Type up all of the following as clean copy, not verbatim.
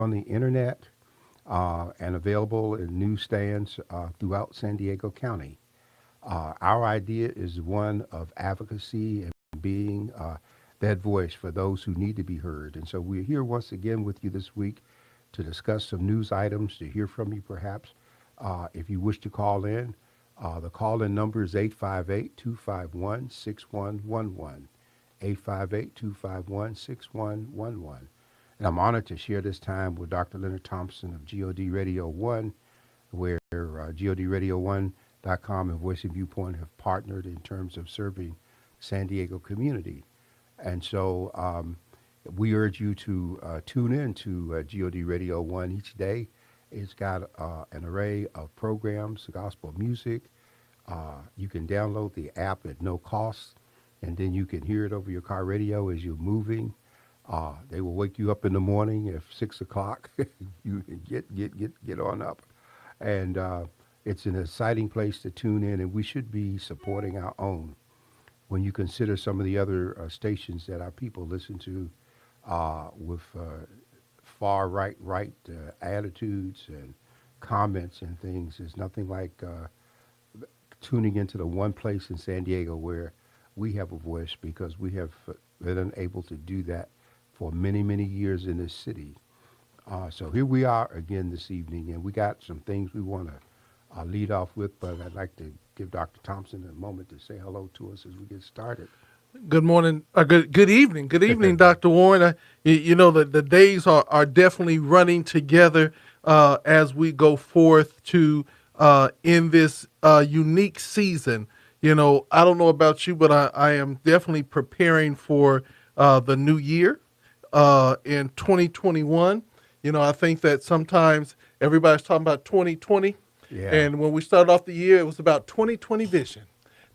on the internet and available in newsstands throughout San Diego County. Our idea is one of advocacy and being that voice for those who need to be heard. And so we're here once again with you this week to discuss some news items, to hear from you perhaps. If you wish to call in, the call in number is 858 251 6111. 858 251 6111. And I'm honored to share this time with Dr. Leonard Thompson of GOD Radio 1, where GODRadio1.com and Voice of Viewpoint have partnered in terms of serving San Diego community. And so we urge you to tune in to GOD Radio 1 each day. It's got an array of programs, gospel music. You can download the app at no cost, and then you can hear it over your car radio as you're moving. They will wake you up in the morning at 6 o'clock. You can get on up. And it's an exciting place to tune in, and we should be supporting our own. When you consider some of the other stations that our people listen to with far right attitudes and comments and things, there's nothing like tuning into the one place in San Diego where we have a voice, because we have been able to do that for many, many years in this city. So here we are again this evening, and we got some things we want to lead off with, but I'd like to give Dr. Thompson a moment to say hello to us as we get started. Good morning, good evening, Dr. Warren. The days are definitely running together as we go forth to in this unique season. I don't know about you, but I am definitely preparing for the new year in 2021. I think that sometimes everybody's talking about 2020. Yeah. And when we started off the year, it was about 2020 vision,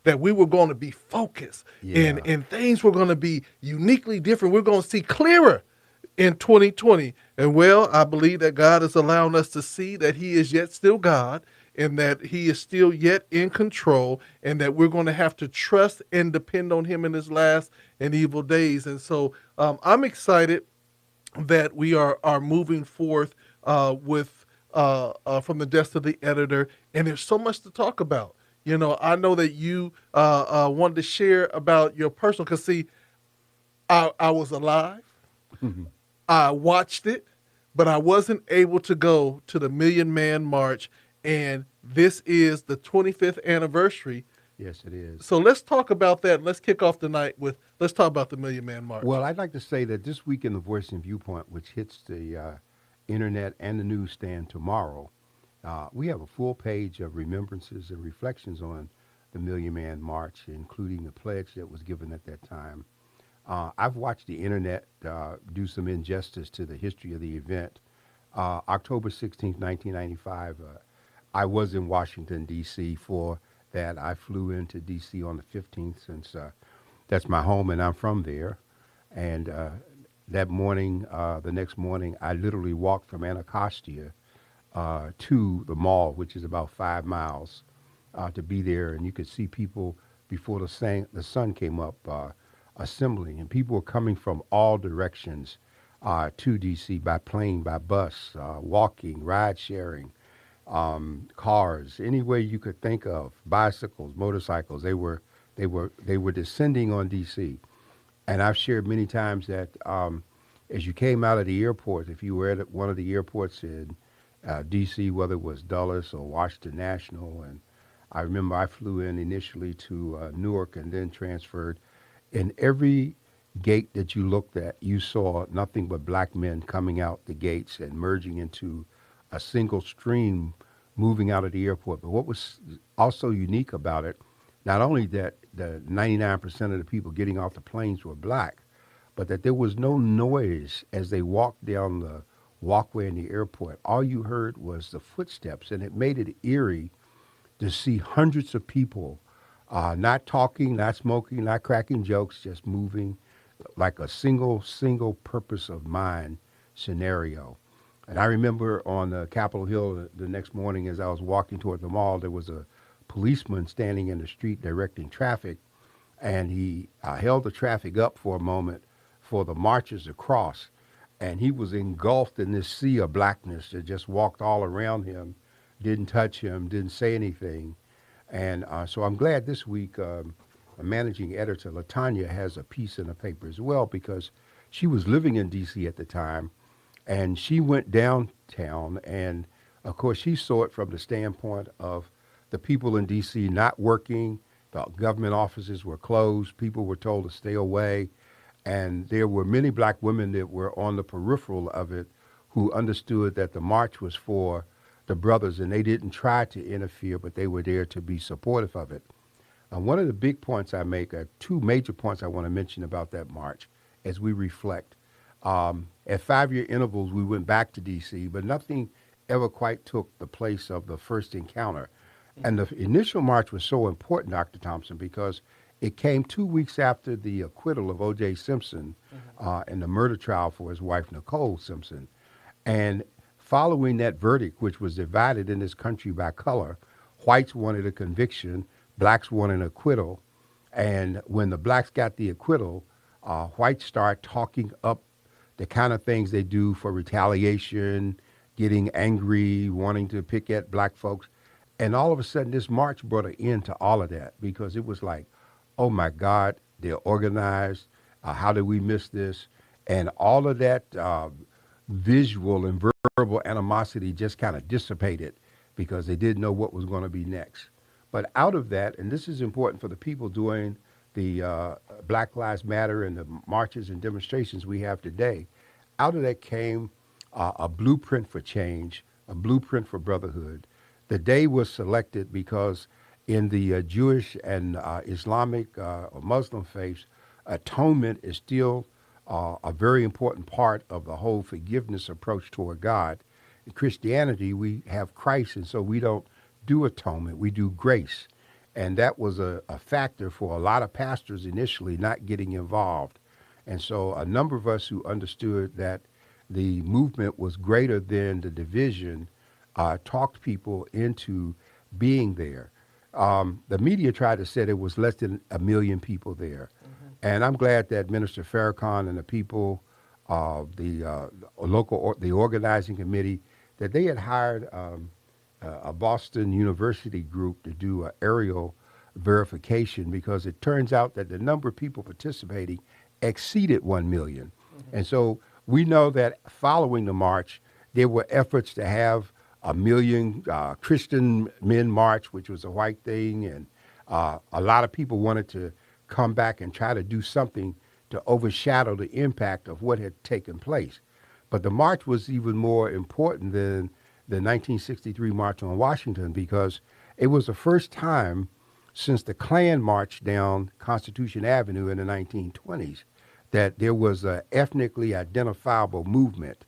that we were going to be focused and things were going to be uniquely different. We're going to see clearer in 2020. And well, I believe that God is allowing us to see that he is yet still God, and that he is still yet in control, and that we're going to have to trust and depend on him in his last and evil days. And so I'm excited that we are moving forth with from the desk of the editor, and there's so much to talk about. I know that you wanted to share about your personal, because see, I was alive, I watched it, but I wasn't able to go to the Million Man March, and this is the 25th anniversary. Yes, it is. So let's talk about that. Let's kick off the night with, let's talk about the Million Man March. Well, I'd like to say that this week in the Voice and Viewpoint, which hits the internet and the newsstand tomorrow, we have a full page of remembrances and reflections on the Million Man March, including the pledge that was given at that time. I've watched the internet do some injustice to the history of the event. October 16th, 1995, I was in Washington, D.C. for that. I flew into D.C. on the 15th, since that's my home and I'm from there. And that morning, the next morning, I literally walked from Anacostia to the mall, which is about 5 miles, to be there. And you could see people before the sun came up assembling, and people were coming from all directions to D.C. by plane, by bus, walking, ride sharing, cars, any way you could think of, bicycles, motorcycles. They were descending on D.C. And I've shared many times that as you came out of the airport, if you were at one of the airports in D.C., whether it was Dulles or Washington National, and I remember I flew in initially to Newark and then transferred, in every gate that you looked at, you saw nothing but black men coming out the gates and merging into a single stream moving out of the airport. But what was also unique about it, not only that the 99% of the people getting off the planes were black, but that there was no noise as they walked down the walkway in the airport. All you heard was the footsteps, and it made it eerie to see hundreds of people not talking, not smoking, not cracking jokes, just moving like a single purpose of mind scenario. And I remember on Capitol Hill the next morning as I was walking toward the mall, there was a policeman standing in the street directing traffic, and he held the traffic up for a moment for the marchers to cross. and he was engulfed in this sea of blackness that just walked all around him, didn't touch him, didn't say anything. And so I'm glad this week a managing editor, Latanya, has a piece in the paper as well because she was living in D.C. at the time, and she went downtown, and of course she saw it from the standpoint of the people in D.C. not working, the government offices were closed, people were told to stay away, and there were many black women that were on the peripheral of it who understood that the march was for the brothers, and they didn't try to interfere, but they were there to be supportive of it. One of the big points I make, two major points I want to mention about that march as we reflect. At 5-year intervals, we went back to D.C., but nothing ever quite took the place of the first encounter. And the initial march was so important, Dr. Thompson, because it came 2 weeks after the acquittal of O.J. Simpson in the murder trial for his wife, Nicole Simpson. And following that verdict, which was divided in this country by color, whites wanted a conviction, blacks wanted an acquittal. And when the blacks got the acquittal, whites started talking up the kind of things they do for retaliation, getting angry, wanting to pick at black folks. And all of a sudden, this march brought an end to all of that because it was like, oh my God, they're organized. How did we miss this? And all of that visual and verbal animosity just kind of dissipated because they didn't know what was going to be next. But out of that, and this is important for the people doing the Black Lives Matter and the marches and demonstrations we have today, out of that came a blueprint for change, a blueprint for brotherhood. The day was selected because in the Jewish and Islamic or Muslim faiths, atonement is still a very important part of the whole forgiveness approach toward God. In Christianity, we have Christ, and so we don't do atonement, we do grace. And that was a factor for a lot of pastors initially not getting involved. And so a number of us who understood that the movement was greater than the division talked people into being there. The media tried to say there was less than 1 million people there. And I'm glad that Minister Farrakhan and the people, the organizing committee, that they had hired a Boston University group to do an aerial verification because it turns out that the number of people participating exceeded 1 million. And so we know that following the march, there were efforts to have 1 million Christian men march, which was a white thing, and a lot of people wanted to come back and try to do something to overshadow the impact of what had taken place. But the march was even more important than the 1963 March on Washington because it was the first time since the Klan marched down Constitution Avenue in the 1920s that there was an ethnically identifiable movement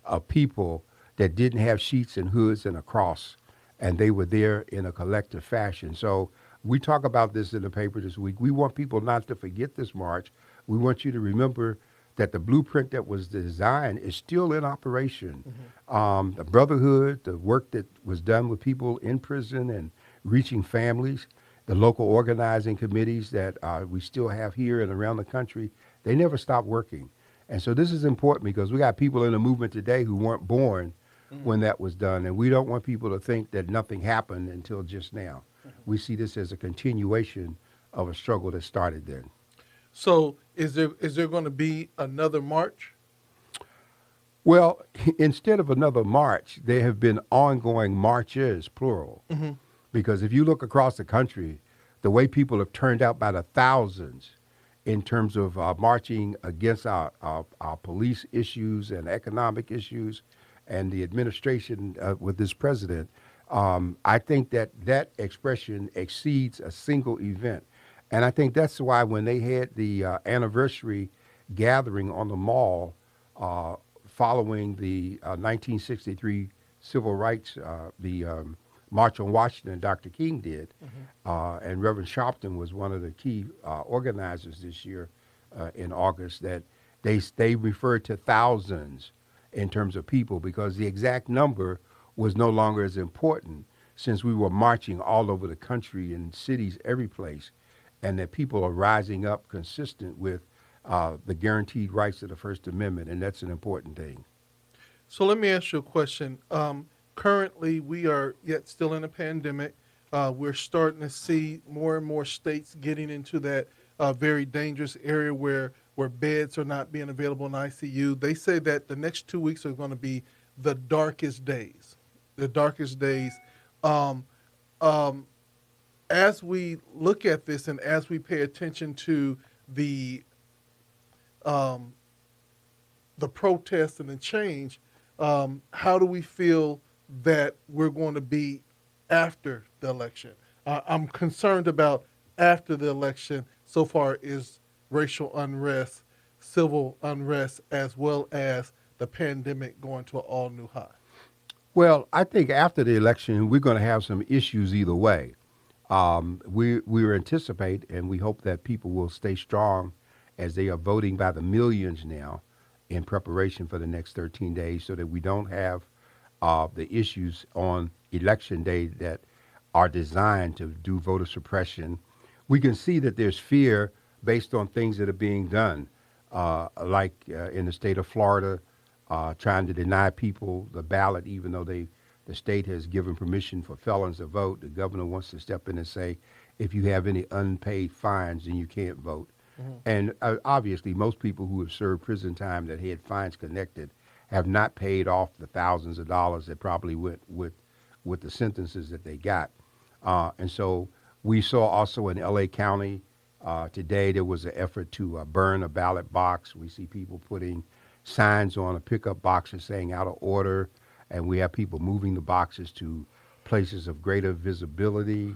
of people that didn't have sheets and hoods and a cross, and they were there in a collective fashion. So we talk about this in the paper this week. We want people not to forget this march. We want you to remember that the blueprint that was designed is still in operation. The brotherhood, the work that was done with people in prison and reaching families, the local organizing committees that we still have here and around the country, they never stopped working. And so this is important because we got people in the movement today who weren't born when that was done. And we don't want people to think that nothing happened until just now. We see this as a continuation of a struggle that started then. So is there going to be another march? Well, instead of another march, there have been ongoing marches, plural. Because if you look across the country, the way people have turned out by the thousands in terms of marching against our police issues and economic issues and the administration with this president, I think that expression exceeds a single event. And I think that's why when they had the anniversary gathering on the mall following the 1963 civil rights, the March on Washington Dr. King did, and Reverend Sharpton was one of the key organizers this year in August, that they referred to thousands in terms of people because the exact number was no longer as important since we were marching all over the country in cities every place, and that people are rising up consistent with the guaranteed rights of the First Amendment, and that's an important thing. So let me ask you a question. Currently, we are yet still in a pandemic. We're starting to see more and more states getting into that very dangerous area where beds are not being available in ICU. They say that the next 2 weeks are going to be the darkest days. The darkest days. Um, um, as we look at this and as we pay attention to the um, the protest and the change, how do we feel that we're going to be after the election? I'm concerned about after the election so far is racial unrest, civil unrest, as well as the pandemic going to an all new high. Well, I think after the election, we're going to have some issues either way. We anticipate and we hope that people will stay strong as they are voting by the millions now in preparation for the next 13 days so that we don't have the issues on election day that are designed to do voter suppression. We can see that there's fear based on things that are being done, like in the state of Florida, trying to deny people the ballot, even though the state has given permission for felons to vote. The governor wants to step in and say, if you have any unpaid fines, then you can't vote. Mhm. And obviously, most people who have served prison time that had fines connected have not paid off the thousands of dollars that probably went with the sentences that they got. And so we saw also in L.A. County today there was an effort to burn a ballot box. We see people putting signs on a pickup boxes saying out of order, and we have people moving the boxes to places of greater visibility.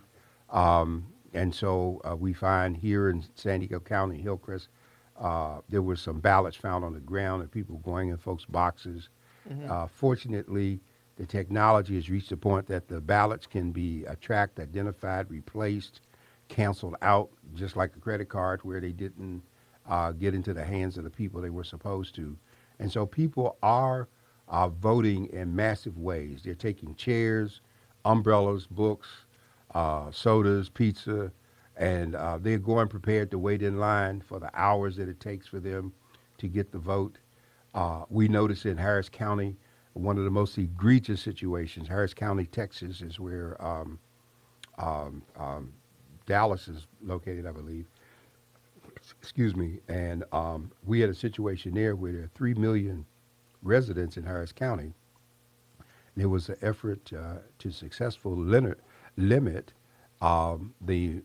And so we find here in San Diego County, Hillcrest, there were some ballots found on the ground and people going in folks' boxes. Mhm. Fortunately, the technology has reached a point that the ballots can be tracked, identified, replaced, canceled out, just like a credit card where they didn't get into the hands of the people they were supposed to. And so people are voting in massive ways. They're taking chairs, umbrellas, books, sodas, pizza, and they're going prepared to wait in line for the hours that it takes for them to get the vote. We notice in Harris County, one of the most egregious situations, Harris County, Texas, is where um, um, Dallas is located, I believe. Excuse me. And we had a situation there where there are 3 million residents in Harris County. There was an effort to successfully limit the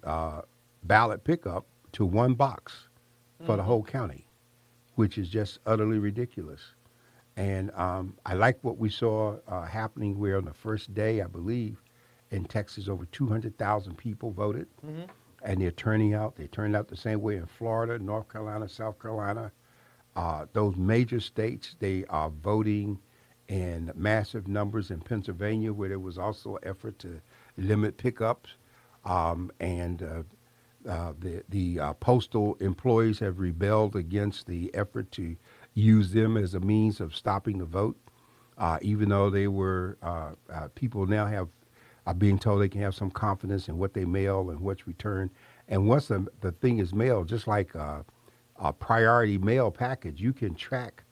ballot pickup to one box for the Mhm. whole county, which is just utterly ridiculous. And I like what we saw happening where on the first day, I believe, in Texas, over 200,000 people voted, Mhm. and they're turning out. They turned out the same way in Florida, North Carolina, South Carolina. Those major states, they are voting in massive numbers in Pennsylvania, where there was also an effort to limit pickups. And the postal employees have rebelled against the effort to use them as a means of stopping the vote, even though they were people now have are being told they can have some confidence in what they mail and what's returned. And once the thing is mailed, just like a priority mail package, you can track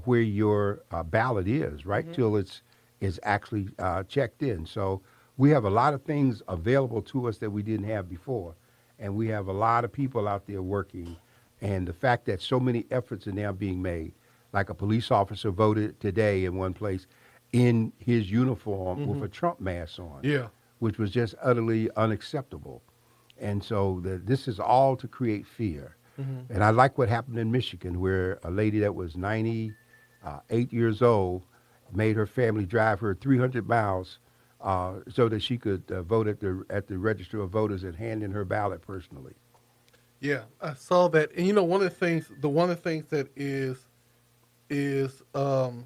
where your ballot is right Mhm. till it's is actually checked in. So we have a lot of things available to us that we didn't have before, and we have a lot of people out there working. And the fact that so many efforts are now being made, like a police officer voted today in one place in his uniform with a Mhm. Trump mask on, Yeah. which was just utterly unacceptable. And so this is all to create fear. Mhm. And I like what happened in Michigan, where a lady that was 98 years old made her family drive her 300 miles so that she could vote at the register of voters and hand in her ballot personally. Yeah, I saw that, and one of the things, that is um,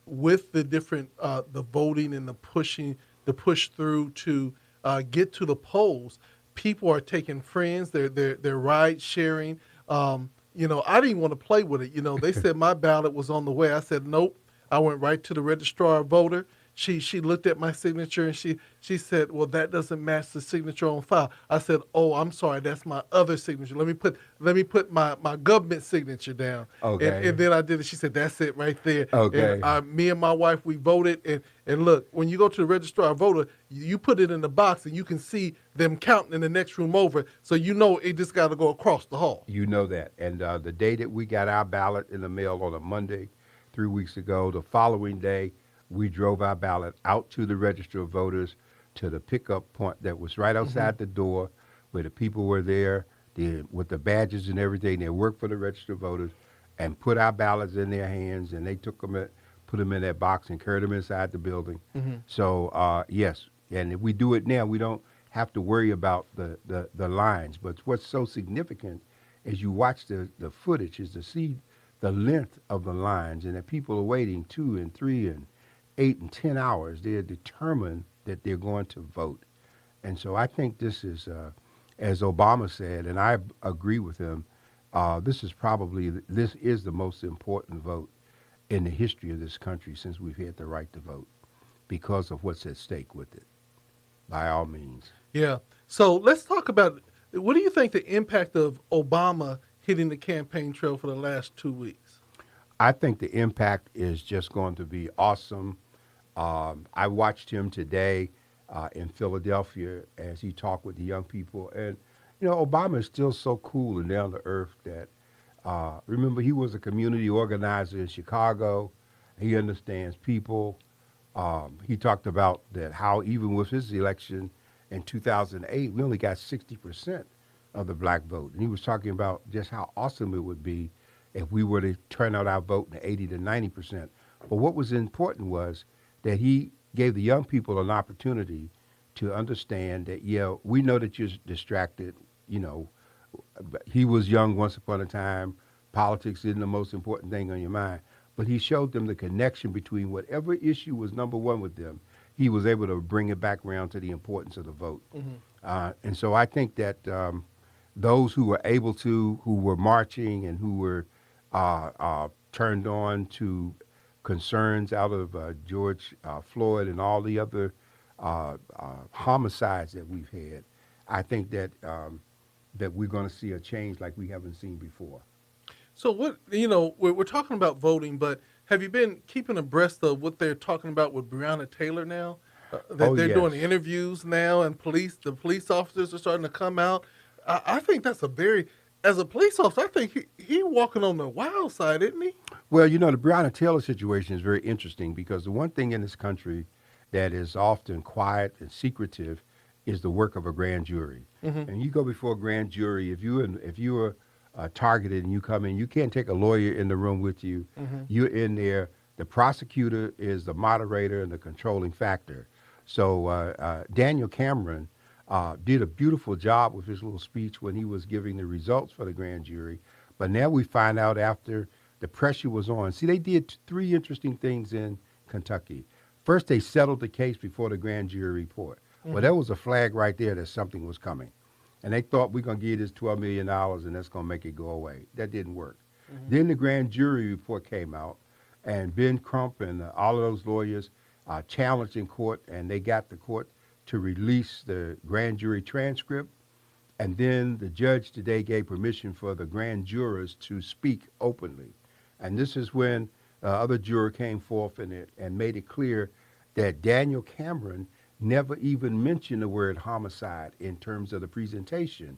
with the different the voting and the pushing, the push through to get to the polls. People are taking friends. They're ride sharing. I didn't want to play with it. They said my ballot was on the way. I said nope. I went right to the registrar voter. she looked at my signature and she said, "Well, that doesn't match the signature on file." I said, "Oh, I'm sorry, that's my other signature. Let me put my government signature down." And Okay. then I did it. She said, "That's it right there." And Okay. me and my wife, we voted. And look, when you go to the registrar of voter, you put it in the box and you can see them counting in the next room over. So you know it just got to go across the hall. You know that. And the day that we got our ballot in the mail on a Monday, 3 weeks ago, the following day, we drove our ballot out to the register of voters to the pickup point that was right Hmm. outside the door where the people were there with the badges and everything. They worked for the register of voters and put our ballots in their hands, and they took them, put them in that box and carried them inside the building. Hmm. So, yes, and if we do it now, we don't have to worry about the lines. But what's so significant as you watch the footage is to see the length of the lines and that people are waiting 2 and 3 and 8 and 10 hours. They're determined that they're going to vote. And so I think this is, as Obama said, and I agree with him, this is the most important vote in the history of this country since we've had the right to vote because of what's at stake with it, by all means. Yeah. So let's talk about what do you think the impact of Obama hitting the campaign trail for the last 2 weeks? I think the impact is just going to be awesome. I watched him today in Philadelphia as he talked with the young people, and Obama is still so cool and down to earth that remember he was a community organizer in Chicago. He understands people. He talked about that how even with his election in 2008, we only got 60% of the black vote, and he was talking about just how awesome it would be if we were to turn out our vote in 80 to 90%. But what was important was that he gave the young people an opportunity to understand that, yeah, we know that you're distracted. You know, he was young once upon a time. Politics isn't the most important thing on your mind. But he showed them the connection between whatever issue was number one with them. He was able to bring it back around to the importance of the vote. Hmm. And so I think that those who were able to, who were marching and who were turned on to concerns out of George Floyd and all the other homicides that we've had, I think that we're going to see a change like we haven't seen before. So what we're talking about voting, but have you been keeping abreast of what they're talking about with Breonna Taylor now? Oh That they're doing yes. interviews now, and the police officers are starting to come out. I think that's as a police officer, I think he walking on the wild side, isn't he? Well, the Breonna Taylor situation is very interesting because the one thing in this country that is often quiet and secretive is the work of a grand jury. Hmm. And you go before a grand jury, if you are targeted and you come in, you can't take a lawyer in the room with you. Hmm. You're in there. The prosecutor is the moderator and the controlling factor. So Daniel Cameron did a beautiful job with his little speech when he was giving the results for the grand jury. But now we find out after the pressure was on. See, they did three interesting things in Kentucky. First, they settled the case before the grand jury report. Well, Hmm. that was a flag right there that something was coming. And they thought we're going to give you this $12 million and that's going to make it go away. That didn't work. Hmm. Then the grand jury report came out, and Ben Crump and all of those lawyers challenged in court, and they got the court to release the grand jury transcript. And then the judge today gave permission for the grand jurors to speak openly. And this is when other juror came forth and made it clear that Daniel Cameron never even mentioned the word homicide in terms of the presentation.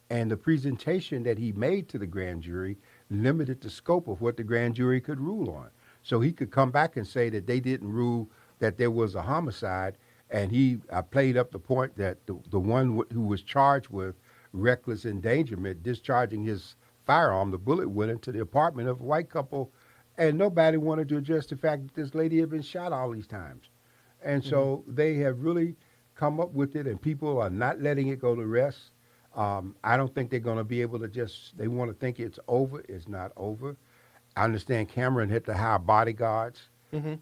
And the presentation that he made to the grand jury limited the scope of what the grand jury could rule on. So he could come back and say that they didn't rule that there was a homicide, and he played up the point that the one who was charged with reckless endangerment, discharging his firearm, the bullet went into the apartment of a white couple, and nobody wanted to address the fact that this lady had been shot all these times. And Hmm. so they have really come up with it, and people are not letting it go to rest. I don't think they're going to be able to they want to think it's over. It's not over. I understand Cameron had to hire bodyguards Hmm.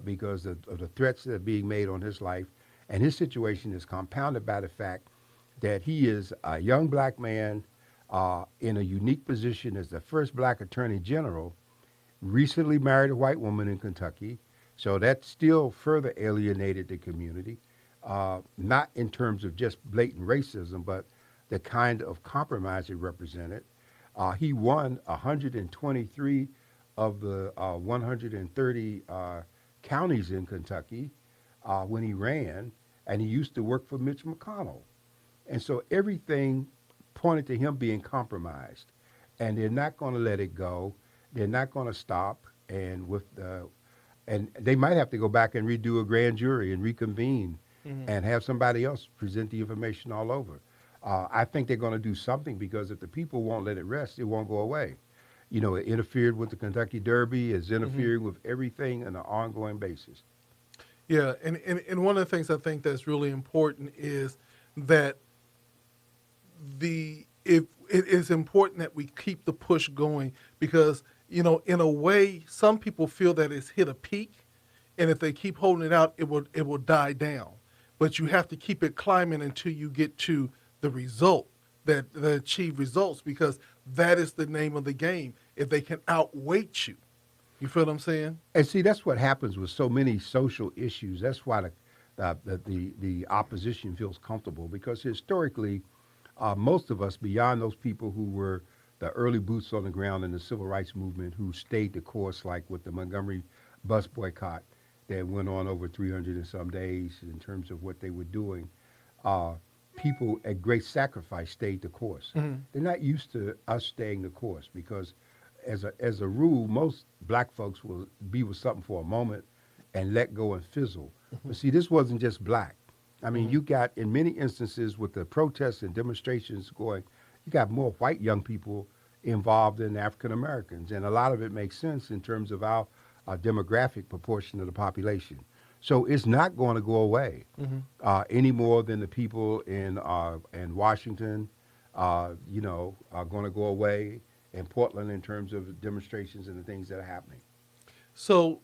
because of the threats that are being made on his life. And his situation is compounded by the fact that he is a young black man in a unique position as the first black attorney general, recently married a white woman in Kentucky. So that still further alienated the community, not in terms of just blatant racism, but the kind of compromise it represented. He won 123 of the 130 counties in Kentucky when he ran, and he used to work for Mitch McConnell. And so everything pointed to him being compromised, and they're not going to let it go. They're not going to stop, and they might have to go back and redo a grand jury and reconvene, Hmm. and have somebody else present the information all over. I think they're going to do something because if the people won't let it rest, it won't go away. You know, it interfered with the Kentucky Derby. It's Hmm. interfering with everything on an ongoing basis. Yeah, and one of the things I think that's really important is that the if it is important that we keep the push going because in a way some people feel that it's hit a peak, and if they keep holding it out it will die down, but you have to keep it climbing until you get to the result that achieve results, because that is the name of the game. If they can outweight you, you feel what I'm saying? And see, that's what happens with so many social issues. That's why the opposition feels comfortable because historically, most of us, beyond those people who were the early boots on the ground in the civil rights movement, who stayed the course, like with the Montgomery bus boycott that went on over 300 and some days in terms of what they were doing, uh, people at great sacrifice stayed the course. Hmm. They're not used to us staying the course because, as a rule, most black folks will be with something for a moment and let go and fizzle. Hmm. But see, this wasn't just black. I mean, Hmm. you got in many instances with the protests and demonstrations going, you got more white young people involved than African Americans, and a lot of it makes sense in terms of our demographic proportion of the population. So it's not going to go away Hmm. any more than the people in Washington, are going to go away in Portland in terms of demonstrations and the things that are happening. So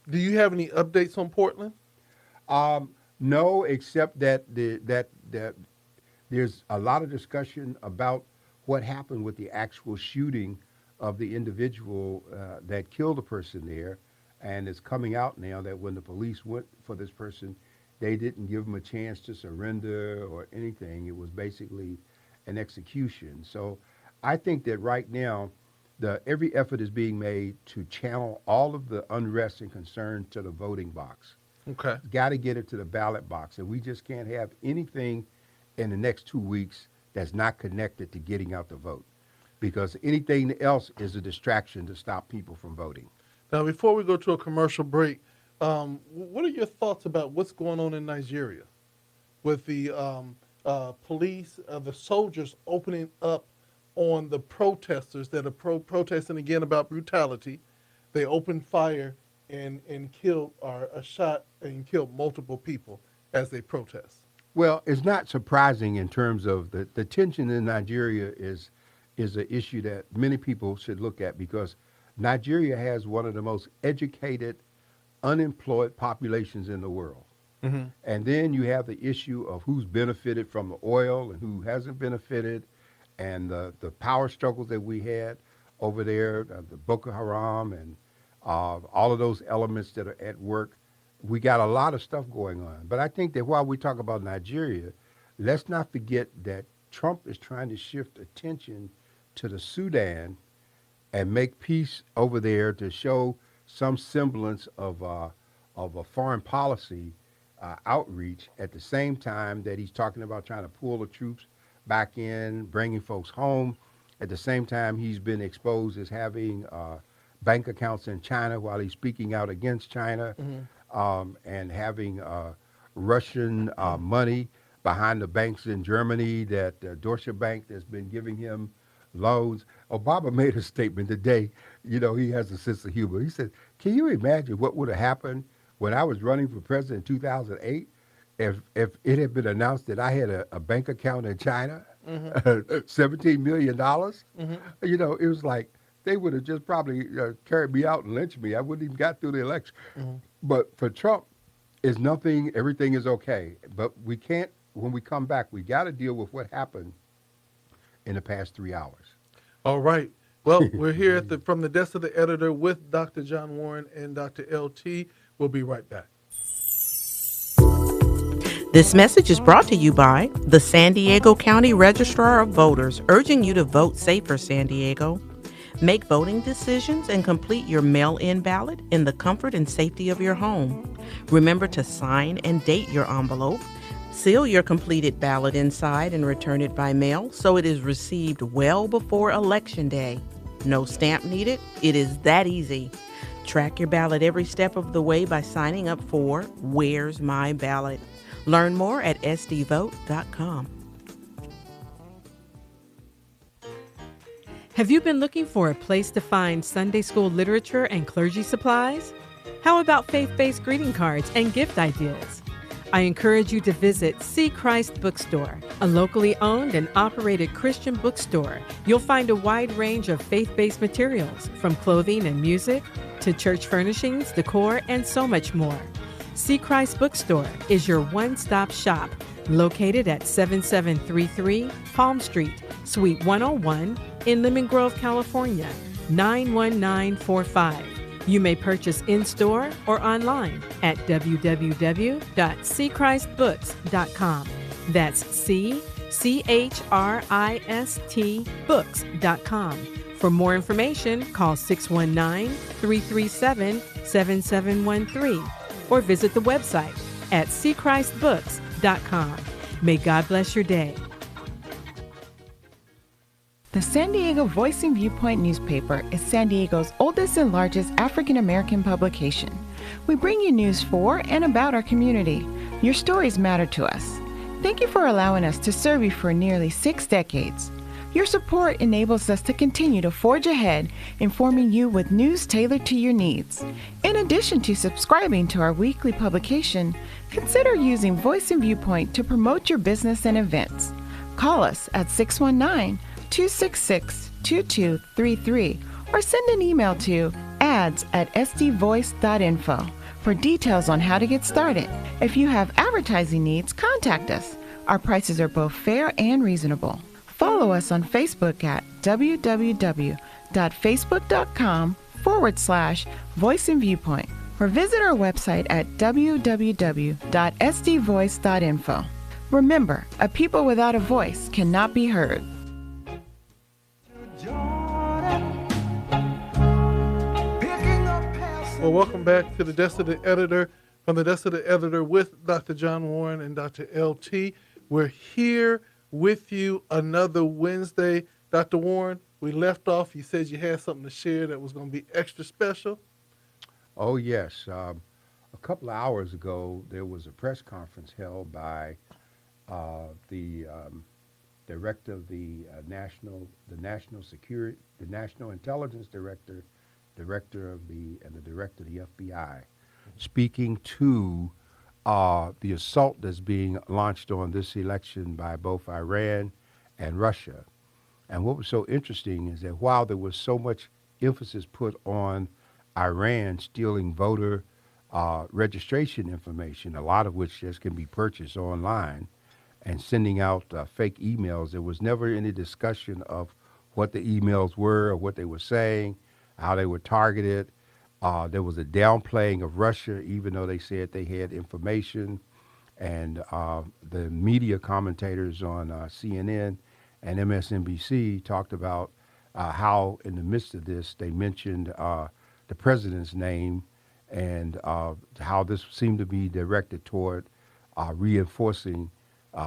do you have any updates on Portland? No, except that there's a lot of discussion about what happened with the actual shooting of the individual that killed a person there, and it's coming out now that when the police went for this person, they didn't give him a chance to surrender or anything. It was basically an execution. So I think that right now, every effort is being made to channel all of the unrest and concern to the voting box. Okay. Got to get it to the ballot box, and we just can't have anything in the next 2 weeks that's not connected to getting out the vote, because anything else is a distraction to stop people from voting. Now, before we go to a commercial break, what are your thoughts about what's going on in Nigeria with the police, the soldiers opening up on the protesters that are protesting again about brutality? They opened fire and killed or shot and killed multiple people as they protest. Well, it's not surprising in terms of the tension in Nigeria is an issue that many people should look at because Nigeria has one of the most educated, unemployed populations in the world. Hmm. And then you have the issue of who's benefited from the oil and who hasn't benefited, and the power struggles that we had over there, the Boko Haram, and all of those elements that are at work. We got a lot of stuff going on. But I think that while we talk about Nigeria, let's not forget that Trump is trying to shift attention to the Sudan and make peace over there to show some semblance of a foreign policy outreach at the same time that he's talking about trying to pull the troops back in, bringing folks home. At the same time, he's been exposed as having bank accounts in China while he's speaking out against China, Hmm. and having Russian money behind the banks in Germany that Deutsche Bank has been giving him loans. Obama made a statement today. You know, he has a sense of humor. He said, "Can you imagine what would have happened when I was running for president in 2008 if it had been announced that I had a bank account in China, Hmm. $17 million?" Hmm. You know, it was like they would have just probably carried me out and lynched me. I wouldn't even got through the election. Hmm. But for Trump, it's nothing. Everything is okay. But we can't. When we come back, we got to deal with what happened in the past 3 hours. All right. Well, we're here from the desk of the editor with Dr. John Warren and Dr. LT. We'll be right back. This message is brought to you by the San Diego County Registrar of Voters, urging you to vote safer, San Diego. Make voting decisions and complete your mail-in ballot in the comfort and safety of your home. Remember to sign and date your envelope. Seal your completed ballot inside and return it by mail so it is received well before Election Day. No stamp needed. It is that easy. Track your ballot every step of the way by signing up for Where's My Ballot? Learn more at sdvote.com. Have you been looking for a place to find Sunday school literature and clergy supplies? How about faith-based greeting cards and gift ideas? I encourage you to visit See Christ Bookstore, a locally owned and operated Christian bookstore. You'll find a wide range of faith-based materials, from clothing and music to church furnishings, decor, and so much more. See Christ Bookstore is your one-stop shop, located at 7733 Palm Street, Suite 101 in Lemon Grove, California, 91945. You may purchase in-store or online at www.cchristbooks.com. That's CCHRIST books.com. For more information, call 619-337-7713 or visit the website at cchristbooks.com. May God bless your day. The San Diego Voice and Viewpoint newspaper is San Diego's oldest and largest African American publication. We bring you news for and about our community. Your stories matter to us. Thank you for allowing us to serve you for nearly 6 decades. Your support enables us to continue to forge ahead, informing you with news tailored to your needs. In addition to subscribing to our weekly publication, consider using Voice and Viewpoint to promote your business and events. Call us at 619-266-2233 or send an email to ads@sdvoice.info for details on how to get started. If you have advertising needs, contact us. Our prices are both fair and reasonable. Follow us on Facebook at www.facebook.com/Voice and Viewpoint or visit our website at www.sdvoice.info. Remember, a people without a voice cannot be heard. Well, welcome back to the desk of the editor, from the desk of the editor with Dr. John Warren and Dr. LT. We're here with you another Wednesday. Dr. Warren, we left off. You said you had something to share that was going to be extra special. Oh, yes. A couple of hours ago, there was a press conference held by the director of the national security, the national intelligence director, and the director of the FBI, speaking to the assault that's being launched on this election by both Iran and Russia. And what was so interesting is that while there was so much emphasis put on Iran stealing voter registration information, a lot of which just can be purchased online, and sending out fake emails, there was never any discussion of what the emails were or what they were saying, how they were targeted. There was a downplaying of Russia, even though they said they had information. And the media commentators on CNN and MSNBC talked about how, in the midst of this, they mentioned the president's name and how this seemed to be directed toward reinforcing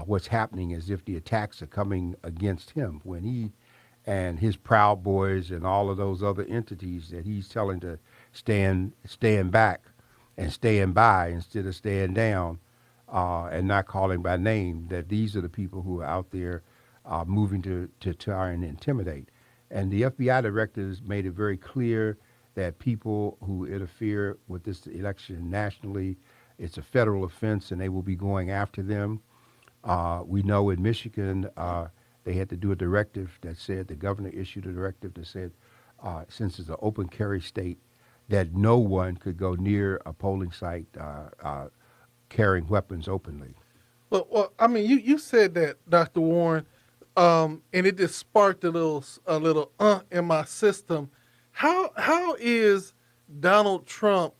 what's happening, as if the attacks are coming against him, when he and his Proud Boys and all of those other entities that he's telling to stand back and stand by instead of stand down, and not calling by name, that these are the people who are out there moving to try and intimidate. And the FBI directors made it very clear that people who interfere with this election nationally, it's a federal offense and they will be going after them. We know in Michigan, they had to do a directive that said, the governor issued a directive that said, since it's an open carry state, that no one could go near a polling site carrying weapons openly. Well, I mean, you said that, Dr. Warren. and it just sparked a little in my system. How is Donald Trump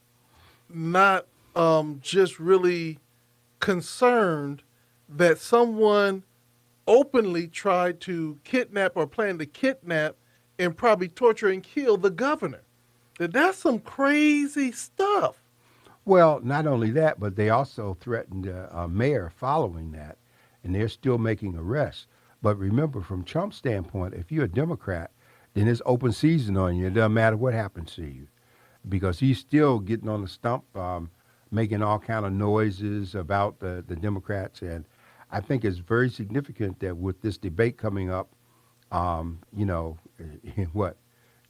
not just really concerned that someone openly tried to kidnap or planned to kidnap and probably torture and kill the governor? That's some crazy stuff. Well, not only that, but they also threatened a mayor following that, and they're still making arrests. But remember, from Trump's standpoint, if you're a Democrat, then it's open season on you. It doesn't matter what happens to you, because he's still getting on the stump, making all kind of noises about the Democrats. And I think it's very significant that with this debate coming up, you know, in what,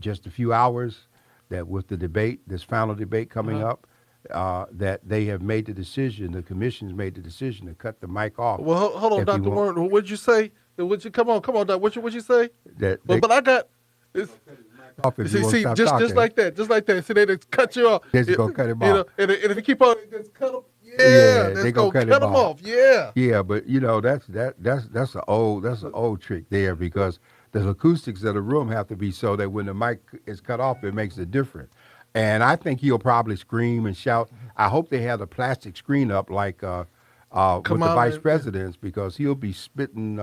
just a few hours, that with the debate, this final debate coming up, that they have made the decision, the commission's made the decision to cut the mic off. Well, hold on, if he Dr. won't- Warren. What'd you say? Come on, Doc. What'd you say? That But I got. It's, off if he won't see, stop just talking. like that. See, they just cut you off. They're just gonna cut him You know, off. and if you keep on, just cut them. Yeah, Yeah, that's they gonna gonna cut cut him them off. Yeah. Yeah, but you know that's an old trick there, because the acoustics of the room have to be so that when the mic is cut off, it makes a difference. And I think he'll probably scream and shout. I hope they have the plastic screen up like with the Kamala vice and- presidents, because he'll be spitting,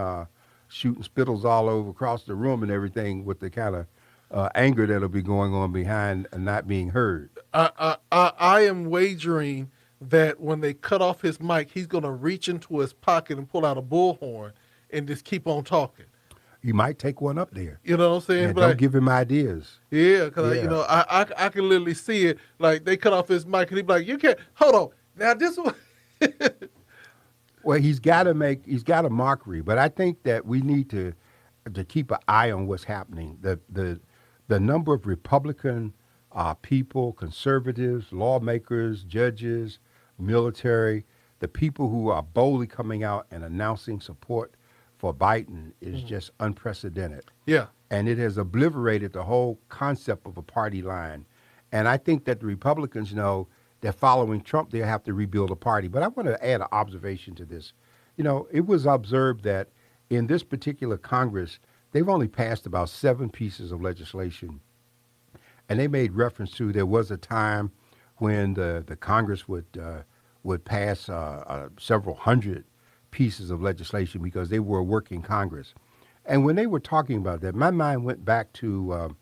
shooting spittles all over across the room and everything with the kind of anger that'll be going on behind and not being heard. I am wagering that when they cut off his mic, he's gonna reach into his pocket and pull out a bullhorn and just keep on talking. You might take one up there. You know what I'm saying? And But don't give him ideas. yeah, because Yeah. you know, I can literally see it. Like they cut off his mic and he'd be like, "You can't hold on now. This one." Well, he's got a mockery, but I think that we need to keep an eye on what's happening. The number of Republican people, conservatives, lawmakers, judges, military, the people who are boldly coming out and announcing support for Biden is just unprecedented. Yeah. And it has obliterated the whole concept of a party line. And I think that the Republicans know that following Trump, they'll have to rebuild a party. But I want to add an observation to this. You know, it was observed that in this particular Congress, they've only passed about 7 pieces of legislation. And they made reference to there was a time when the Congress would pass several hundred pieces of legislation because they were a working Congress. And when they were talking about that, my mind went back to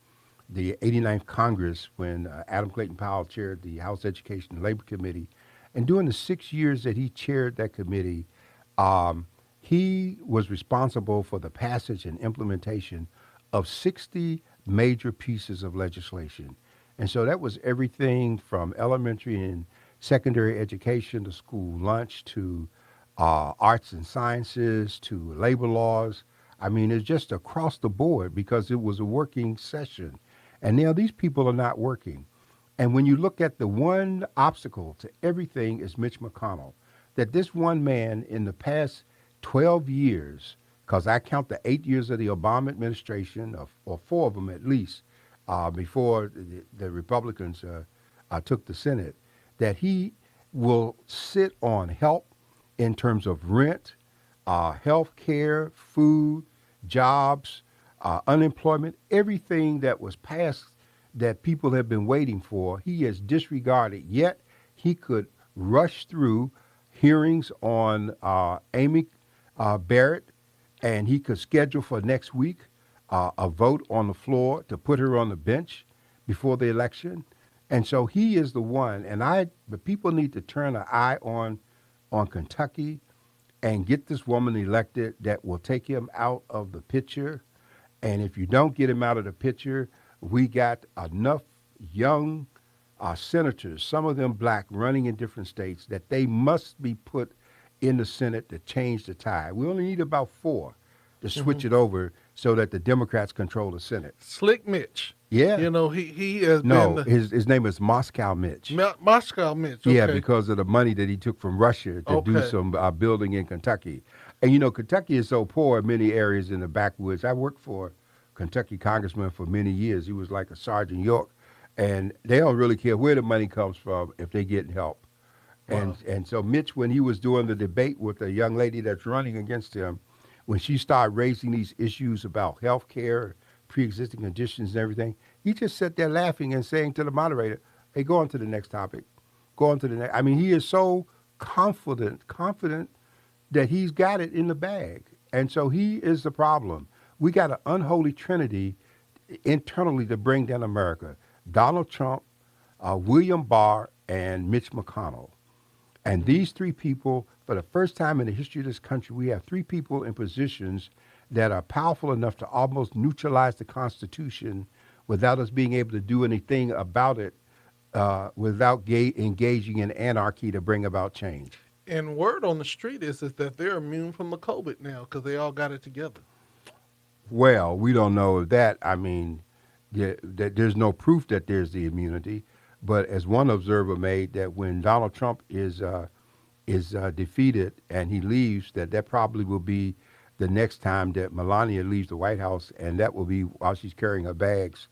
the 89th Congress when Adam Clayton Powell chaired the House Education and Labor Committee. And during the 6 years that he chaired that committee, he was responsible for the passage and implementation of 60 major pieces of legislation. And so that was everything from elementary and secondary education to school lunch to arts and sciences to labor laws. I mean, it's just across the board because it was a working session. And now these people are not working. And when you look at the one obstacle to everything is Mitch McConnell, that this one man in the past 12 years, because I count the 8 years of the Obama administration, or 4 of them at least, before the Republicans took the Senate, that he will sit on help in terms of rent, health care, food, jobs, unemployment, everything that was passed that people have been waiting for, he has disregarded. Yet he could rush through hearings on Amy Barrett, and he could schedule for next week a vote on the floor to put her on the bench before the election. And so he is the one. And the people need to turn an eye on Kentucky and get this woman elected that will take him out of the picture. And if you don't get him out of the picture, we got enough young senators, some of them black, running in different states, that they must be put in the Senate to change the tide. We only need about 4 to switch it over so that the Democrats control the Senate. Slick Mitch. Yeah. You know, he has No, been his name is Moscow Mitch. Moscow Mitch. Okay. Yeah, because of the money that he took from Russia to do Okay. some building in Kentucky. And, you know, Kentucky is so poor in many areas in the backwoods. I worked for a Kentucky congressman for many years. He was like a Sergeant York. And they don't really care where the money comes from if they get help. Wow. And so Mitch, when he was doing the debate with the young lady that's running against him, when she started raising these issues about health care, pre-existing conditions and everything, he just sat there laughing and saying to the moderator, hey, go on to the next topic. Go on to the next. I mean, he is so confident that he's got it in the bag. And so he is the problem. We got an unholy trinity internally to bring down America. Donald Trump, William Barr, and Mitch McConnell. And these three people, for the first time in the history of this country, we have three people in positions that are powerful enough to almost neutralize the Constitution without us being able to do anything about it, without engaging in anarchy to bring about change. And word on the street is that they're immune from the COVID now because they all got it together. Well, we don't know that. I mean, there's no proof that there's the immunity. But as one observer made, that when Donald Trump is defeated and he leaves, that probably will be the next time that Melania leaves the White House, and that will be while she's carrying her bags